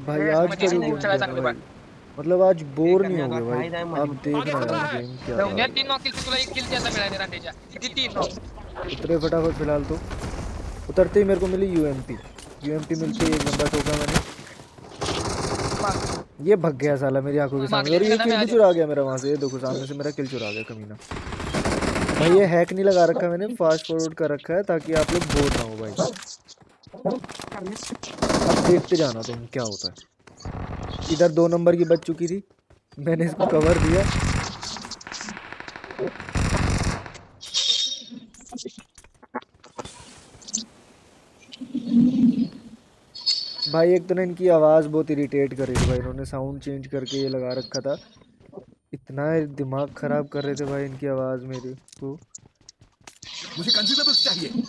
भाई आज का जो गेम था ना भाई, मतलब आज बोर नहीं हो गया भाई। आप देखना यार गेम क्या था भाई। तीन नॉक किल तुला एक किल ज्यादा मिळाले रांडेच्या किती तीन नॉक उतरे फटाफट फिलहाल तो। उतरते ही मेरे को मिली यूएमपी। यूएमपी मिलते ही एक बंदा ठोका मैंने। ये भग गया साला मेरी आंखों के सामने, और मागले ये ना किल भी मिळाले चुरा गया मेरा वहां से। ये देखो सामने से मेरा किल चुरा गया कमीना। भाई ये हैक नहीं लगा रखा मैंने, फास्ट फॉरवर्ड कर रखा है ताकि आप लोग बोर ना हो भाई। अब देखते जाना तुम क्या होता है। इधर 2 नंबर की बच चुकी थी, मैंने इसको कवर दिया। भाई एक तो ना इनकी आवाज़ बहुत इरिटेट कर रही थी भाई, इन्होंने साउंड चेंज करके ये लगा रखा था। इतना दिमाग खराब कर रहे थे भाई इनकी आवाज़ मेरी को। मुझे कंज्यूमेबल्स चाहिए।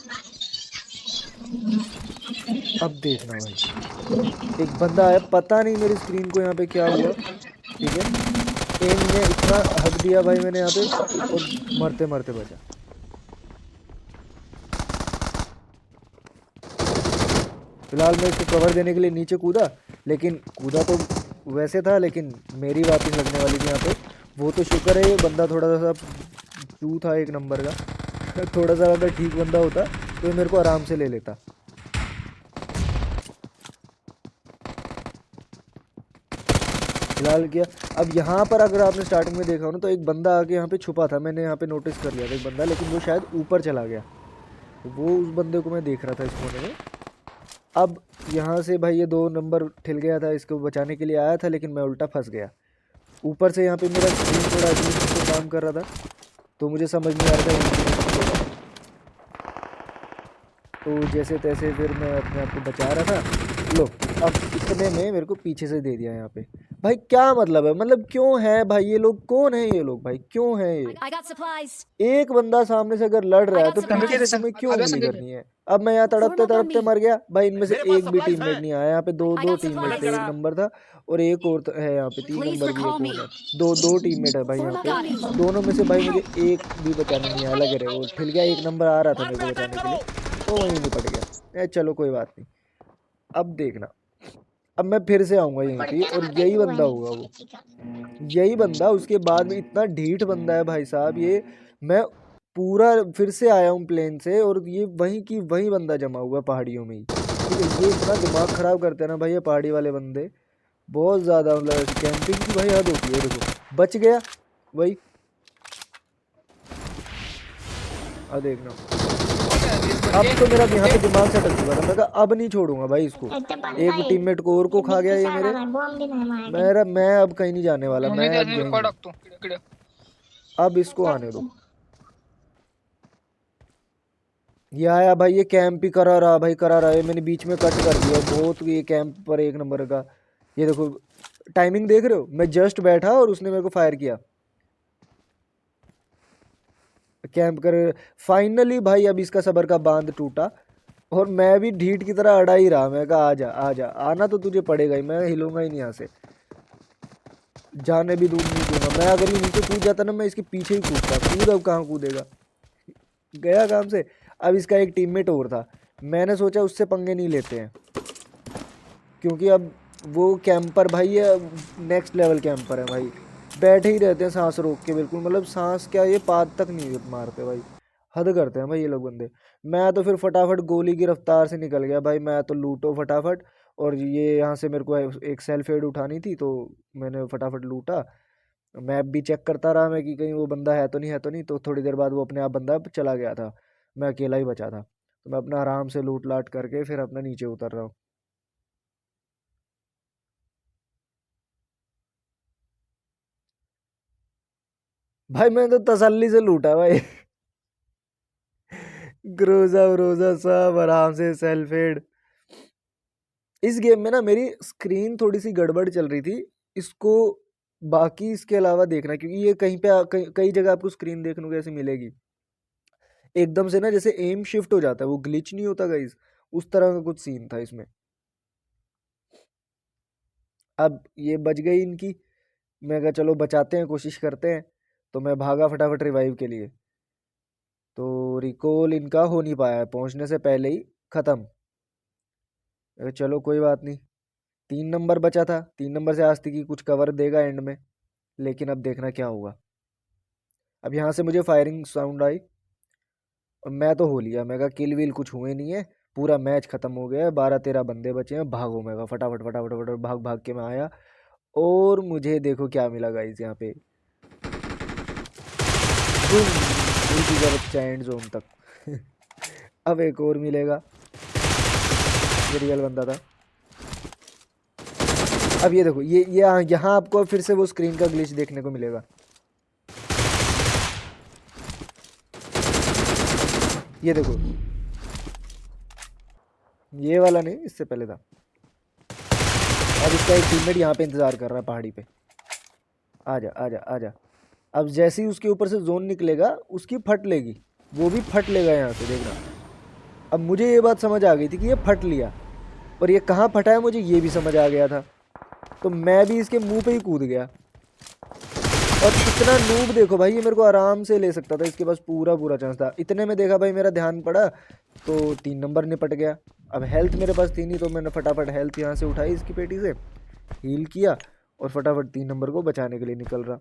अब देखना भाई, एक बंदा आया, पता नहीं मेरी स्क्रीन को यहाँ पे क्या हुआ। ठीक है, एम ने इतना हक दिया भाई मैंने यहाँ पे, और मरते मरते बचा। फिलहाल मैं इसको कवर देने के लिए नीचे कूदा, लेकिन कूदा तो वैसे था, लेकिन मेरी वापस लगने वाली थी यहाँ पे। वो तो शुक्र है ये बंदा थोड़ा सा चू था एक नंबर का। थोड़ा सा अगर ठीक बंदा होता तो ये मेरे को आराम से ले लेता। फिलहाल किया। अब यहाँ पर अगर आपने स्टार्टिंग में देखा हो ना, तो एक बंदा आके यहाँ पे छुपा था, मैंने यहाँ पे नोटिस कर लिया था एक बंदा, लेकिन वो शायद ऊपर चला गया। तो वो उस बंदे को मैं देख रहा था इस कोने में। अब यहाँ से भाई ये 2 नंबर ठिल गया था, इसको बचाने के लिए आया था, लेकिन मैं उल्टा फंस गया। ऊपर से यहाँ पे मेरा स्क्रीन थोड़ा अजीब से काम कर रहा था, तो मुझे समझ नहीं आ रहा था यहाँ पे मैं छूटेगा। तो जैसे तैसे फिर मैं अपने आप को बचा रहा था। लो, अब इतने में मेरे को पीछे से दे दिया यहाँ पे। भाई क्या मतलब है, मतलब क्यों है भाई ये लोग, कौन है ये लोग भाई, क्यों है ये। I got supplies. एक बंदा सामने से अगर लड़ रहा I है got तो संदीप पीछे ये से supplies. तुम्हें क्यों अबे उंगली संदीप करनी है। अब मैं यहाँ Form तड़पते up on तड़पते me. मर गया भाई, इनमें से मेरे पास एक भी सप्लाईज टीममेट है। नहीं आया। यहाँ पे दो I दो got टीममेट supplies. थे, एक नंबर था और एक और है यहाँ पे, 3 नंबर Please की recall एक me. और है। दो दो टीममेट है भाई Form यहाँ up पे। on me. दोनों में से भाई मुझे एक भी बचाने नहीं आया, लग रहे वो ठिल गया। एक नंबर आ रहा था मेरे को अटैक बचाने के लिए, करो। वो वहीं निपट गया। चलो कोई बात नहीं। अब देखना, अब मैं फिर से आऊँगा यहीं पे, और यही बंदा होगा वो, यही बंदा। उसके बाद में इतना ढीठ बंदा है भाई साहब ये। मैं पूरा फिर से आया हूँ प्लेन से, और ये वहीं की वहीं बंदा जमा हुआ है पहाड़ियों में ही। ठीक है, ये इतना दिमाग ख़राब करते हैं ना भाई ये पहाड़ी वाले बंदे, बहुत ज़्यादा। मतलब कैंपिंग की भाई हद होती है। देखो बच गया वही। अब देखना, अब तो मेरा यहाँ पे दिमाग से अटक चुका था। मैं कहा अब नहीं छोड़ूंगा भाई इसको। एक टीममेट को और को खा गया ये मेरे। मैं अब कहीं नहीं जाने वाला, मम्मी मैं ते अब असे यहीं रिकॉर्ड हूँ। टाकतो इकडे अब इसको आने दो। ये आया भाई, ये कैंप ही करा रहा भाई, करा रहा है। मैंने बीच में कट कर दिया बहुत, ये कैंप पर एक नंबर का। ये देखो टाइमिंग देख रहे हो, मैं जस्ट बैठा और उसने मेरे को फायर किया। कैंप कर। फाइनली भाई अब इसका सबर का बांध टूटा, और मैं भी ढीठ की तरह अड़ा ही रहा। मैं कहा आजा आजा, आना तो तुझे पड़ेगा ही, मैं हिलूंगा ही नहीं यहाँ से, जाने भी दूर नहीं दूंगा। मैं अगर ये नीचे कूद जाता ना, मैं इसके पीछे ही कूदता। कूद अब कहाँ कूदेगा, गया काम से। अब इसका एक टीममेट और था, मैंने सोचा उससे पंगे नहीं लेते हैं, क्योंकि अब वो कैंपर भाई ये नेक्स्ट लेवल कैंपर है भाई। बैठे ही रहते हैं सांस रोक के, बिल्कुल मतलब सांस क्या, ये पाद तक नहीं मारते भाई। हद करते हैं भाई ये लोग बंदे। मैं तो फिर फटाफट गोली की रफ्तार से निकल गया भाई, मैं तो लूटो फटाफट। और ये यहाँ से मेरे को एक सेल्फ एड उठानी थी, तो मैंने फटाफट लूटा। मैप भी चेक करता रहा मैं कि कहीं वो बंदा है तो नहीं, है तो नहीं। तो थोड़ी देर बाद वो अपने आप बंदा चला गया था, मैं अकेला ही बचा था। तो मैं अपना आराम से लूट लाट करके फिर अपना नीचे उतर रहा हूँ। भाई मैं तो तसल्ली से लूटा भाई। ग्रोजा व्रोजा सब आराम से सेल्फ एड। इस गेम में ना मेरी स्क्रीन थोड़ी सी गड़बड़ चल रही थी, इसको बाकी इसके अलावा देखना, क्योंकि ये कहीं पे कई जगह आपको स्क्रीन देखने को ऐसे मिलेगी एकदम से ना, जैसे एम शिफ्ट हो जाता है, वो ग्लिच नहीं होता गाइस, उस तरह का कुछ सीन था इसमें। अब ये बच गई इनकी, मैं कहा चलो बचाते हैं, कोशिश करते हैं। तो मैं भागा फटाफट रिवाइव के लिए, तो रिकॉल इनका हो नहीं पाया, पहुंचने से पहले ही ख़त्म। चलो कोई बात नहीं, 3 नंबर बचा था, 3 नंबर से आस्तिक की कुछ कवर देगा एंड में, लेकिन अब देखना क्या होगा। अब यहाँ से मुझे फायरिंग साउंड आई और मैं तो हो लिया, मैं कहा किल विल कुछ हुए नहीं है, पूरा मैच खत्म हो गया है, 12-13 बंदे बचे हैं, भागो। मैं कहा फटाफट फटाफट फटाफट भाग भाग के मैं आया और मुझे देखो क्या मिला गाइस यहाँ पे, बूम, उसी का बच्चा एंड जोन तक। अब एक और मिलेगा, ये रियल बंदा था। अब ये देखो, ये यहाँ आपको फिर से वो स्क्रीन का ग्लिच देखने को मिलेगा। ये देखो, ये वाला नहीं, इससे पहले था। अब इसका एक टीममेट यहाँ पे इंतजार कर रहा है पहाड़ी पे, आजा आजा आजा। अब जैसे ही उसके ऊपर से जोन निकलेगा उसकी फट लेगी, वो भी फट लेगा यहाँ से, देखना। अब मुझे ये बात समझ आ गई थी कि ये फट लिया, और ये कहाँ फटा है मुझे ये भी समझ आ गया था, तो मैं भी इसके मुंह पे ही कूद गया। और कितना नूब देखो भाई, ये मेरे को आराम से ले सकता था, इसके पास पूरा पूरा चांस था। इतने में देखा भाई मेरा ध्यान पड़ा तो 3 नंबर निपट गया। अब हेल्थ मेरे पास थी नहीं, तो मैंने फटाफट हेल्थ यहाँ से उठाई इसकी पेटी से, हील किया और फटाफट 3 नंबर को बचाने के लिए निकल रहा।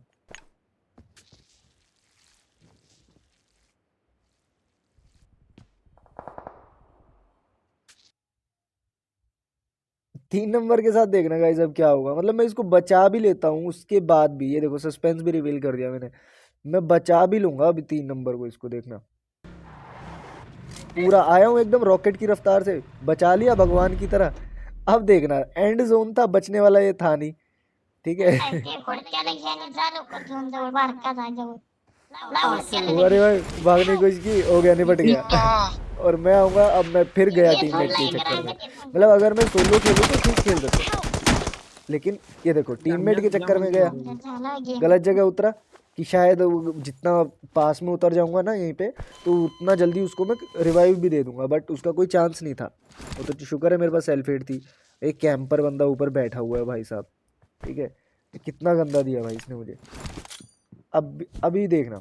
तीन नंबर के साथ देखना गाइस अब क्या होगा। मतलब मैं इसको बचा भी लेता हूँ उसके बाद भी, ये देखो सस्पेंस भी रिवील कर दिया मैंने, मैं बचा भी लूंगा अभी 3 नंबर को। इसको देखना, पूरा आया हूँ एकदम रॉकेट की रफ्तार से, बचा लिया भगवान की तरह। अब देखना, एंड जोन था, बचने वाला ये था नहीं, ठीक है। अरे भाई भागने की कोशिश की, हो गया, निपट गया। और मैं आऊंगा, अब मैं फिर गया टीममेट के चक्कर में। मतलब अगर मैं सोलो खेलूँ तो ठीक खेल सकता, लेकिन ये देखो टीममेट के चक्कर में गया, गलत जगह उतरा कि शायद जितना पास में उतर जाऊंगा ना यहीं पे, तो उतना जल्दी उसको मैं रिवाइव भी दे दूंगा, बट उसका कोई चांस नहीं था। वो तो शुक्र है मेरे पास सेल्फ हेड थी। एक कैंपर बंदा ऊपर बैठा हुआ है भाई साहब, ठीक है। कितना गंदा दिया भाई इसने मुझे। अब अभी देखना,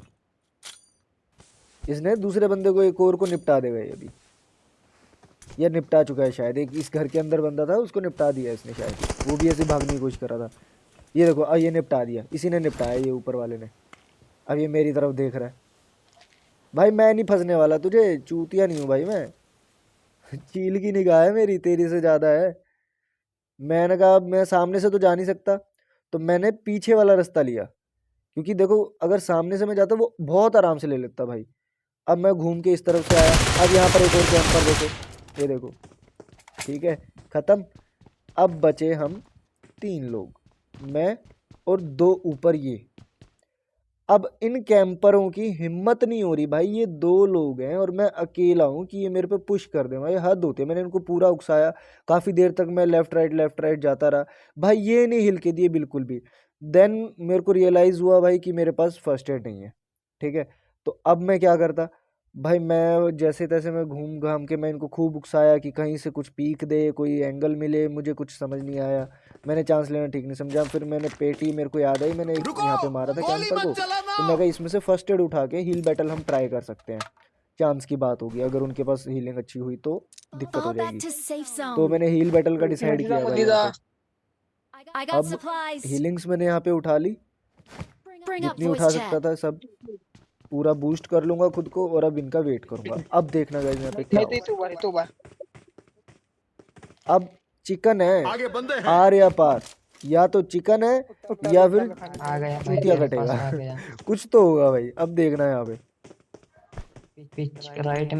इसने दूसरे बंदे को, एक और को निपटा देगा ये अभी। ये निपटा चुका है शायद, एक इस घर के अंदर बंदा था उसको निपटा दिया इसने शायद, वो भी ऐसे भागने की कोशिश कर रहा था। ये देखो, अब ये निपटा दिया, इसी ने निपटाया, ये ऊपर वाले ने। अब ये मेरी तरफ देख रहा है। भाई मैं नहीं फंसने वाला तुझे, चूतिया नहीं हूँ भाई मैं। चील की निगाह है मेरी, तेरी से ज़्यादा है। मैंने कहा मैं सामने से तो जा नहीं सकता, तो मैंने पीछे वाला रास्ता लिया, क्योंकि देखो अगर सामने से मैं जाता वो बहुत आराम से ले लेता भाई। अब मैं घूम के इस तरफ से आया, अब यहाँ पर एक और कैंपर देखो, ये देखो, ठीक है, ख़त्म। अब बचे हम 3 लोग, मैं और 2 ऊपर ये। अब इन कैंपरों की हिम्मत नहीं हो रही भाई, ये 2 लोग हैं और मैं अकेला हूँ कि ये मेरे पे पुश कर दें भाई, हद होती है। मैंने इनको पूरा उकसाया, काफ़ी देर तक मैं लेफ़्ट राइट जाता रहा भाई, ये नहीं हिल के दिए बिल्कुल भी। देन मेरे को रियलाइज़ हुआ भाई कि मेरे पास फर्स्ट एड नहीं है, ठीक है। तो अब मैं क्या करता भाई, मैं जैसे तैसे मैं घूम घाम के मैं इनको खूब उकसाया कि कहीं से कुछ पीक दे, कोई एंगल मिले, मुझे कुछ समझ नहीं आया। मैंने चांस लेना ठीक नहीं समझा, फिर मैंने पेटी, मेरे को याद आई मैंने एक यहाँ पे मारा था कैंपर को, तो मैं कहा इसमें से फर्स्ट एड उठा के हील बैटल हम ट्राई कर सकते हैं, चांस की बात होगी, अगर उनके पास हीलिंग अच्छी हुई तो दिक्कत हो जाएगी। तो मैंने हील बैटल का डिसाइड किया भाई यहाँ पे। अब हीलिंग्स मैंने यहाँ पे उठा ली, जितनी उठा सकता था सब, पूरा बूस्ट कर लूंगा खुद को, और अब इनका वेट करूंगा। अब देखना गाइस यहाँ पे क्या होगा। अब चिकन है आर या पार, या तो चिकन है या फिर चूतिया कटेगा। कुछ तो होगा भाई, अब देखना है यहाँ पे। पिच राइट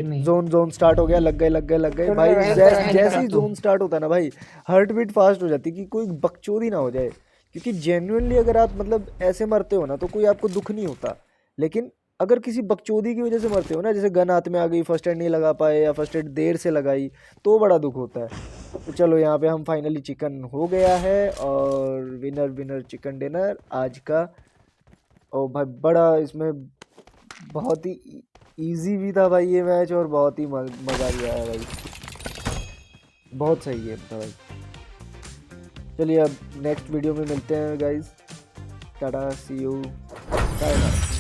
में जोन स्टार्ट हो गया, लग गए भाई। जैसे ही जोन स्टार्ट होता है ना भाई, हार्ट बीट फास्ट हो जाती है कि कोई बकचोदी ना हो जाए, क्योंकि जेन्युइनली अगर आप मतलब ऐसे मरते हो ना तो कोई आपको दुख नहीं होता, लेकिन अगर किसी बकचोदी की वजह से मरते हो ना, जैसे गन हाथ में आ गई, फर्स्ट एड नहीं लगा पाए या फर्स्ट एड देर से लगाई, तो बड़ा दुख होता है। तो चलो यहाँ पे हम फाइनली चिकन हो गया है, और विनर चिकन डिनर आज का। और भाई बड़ा इसमें बहुत ही इजी भी था भाई ये मैच, और बहुत ही मज़ा भी आया भाई, बहुत सही गेम था भाई। चलिए अब नेक्स्ट वीडियो में मिलते हैं guys, tata, see you, bye bye.